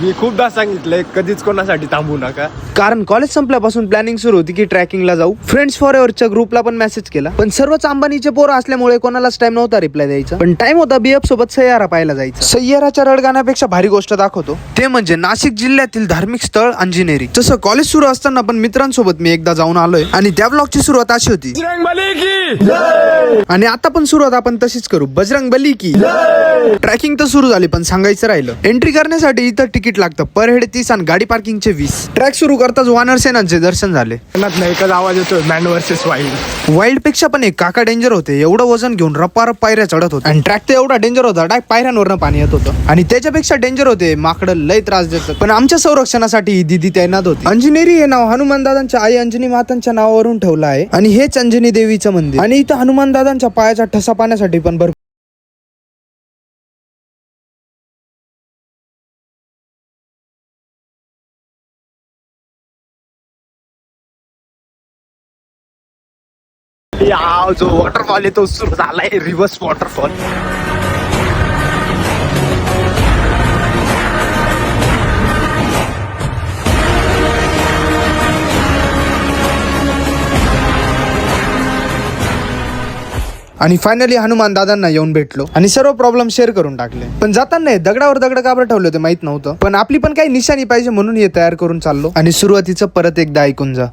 मी खूपदा सांगितलंय कधीच कोणासाठी थांबू नका. कारण कॉलेज संपल्यापासून प्लॅनिंग सुरू होती की ट्रॅकिंगला जाऊ. फ्रेंड्स फॉर एव्हरच्या ग्रुपला पण मेसेज केला, पण सर्वच अंबानीचे पोरं असल्यामुळे कोणालाच टाइम नव्हता रिप्लाय द्यायचा. पण टाइम होता बीएफ सोबत सय्यारा पाहायला जायचा. सय्याराच्या रडगाण्यापेक्षा भारी गोष्ट दाखवतो, ते म्हणजे नाशिक जिल्ह्यातील धार्मिक स्थळ अंजनेरी. जसं कॉलेज सुरू असताना पण मित्रांसोबत मी एकदा जाऊन आलोय आणि त्या ब्लॉगची सुरुवात अशी होती, आणि आता पण सुरुवात आपण तशीच करू, बजरंग बली की. ट्रॅकिंग तर सुरू झाली, पण सांगायचं राहिलं, एंट्री करण्यासाठी इथं तिकीट लागतं पर हेड 30 आणि गाडी पार्किंगचे 20. ट्रॅक सुरू करताच वानर सेनांचे दर्शन झाले. नाही एकच आवाज येतोय, मॅन वर्सेस वाईल्ड. वाईल्ड पेक्षा पण एक काका डेंजर होते. एवढं वजन घेऊन रप्पा पायऱ्या चढत होते आणि ट्रॅक तर एवढा डेंजर होता, डायरेक्ट पायऱ्यांवरनं पाणी येत होतं. आणि त्याच्यापेक्षा डेंजर होते माकडं, लय त्रास देतात. पण आमच्या संरक्षणासाठी दिदी तैनात होती. अंजनेरी हे नाव हनुमान दादांच्या आई अंजनी मातांच्या नावावरून ठेवलं आहे आणि हेच अंजनी देवीचं मंदिर. आणि इथं हनुमान दादांच्या पायाचा ठसा पाण्यासाठी पण भरपूर जो वॉटरफॉल आहे तो सुरू झालाय, रिव्हर्स वॉटरफॉल. आणि फायनली हनुमान दादांना येऊन भेटलो आणि सर्व प्रॉब्लेम शेअर करून टाकले. पण जाताना दगडावर दगड का बरं ठेवले होते माहित नव्हतं, पण आपली पण काही निशाणी पाहिजे म्हणून हे तयार करून चाललो. आणि सुरुवातीचं परत एकदा ऐकून जा.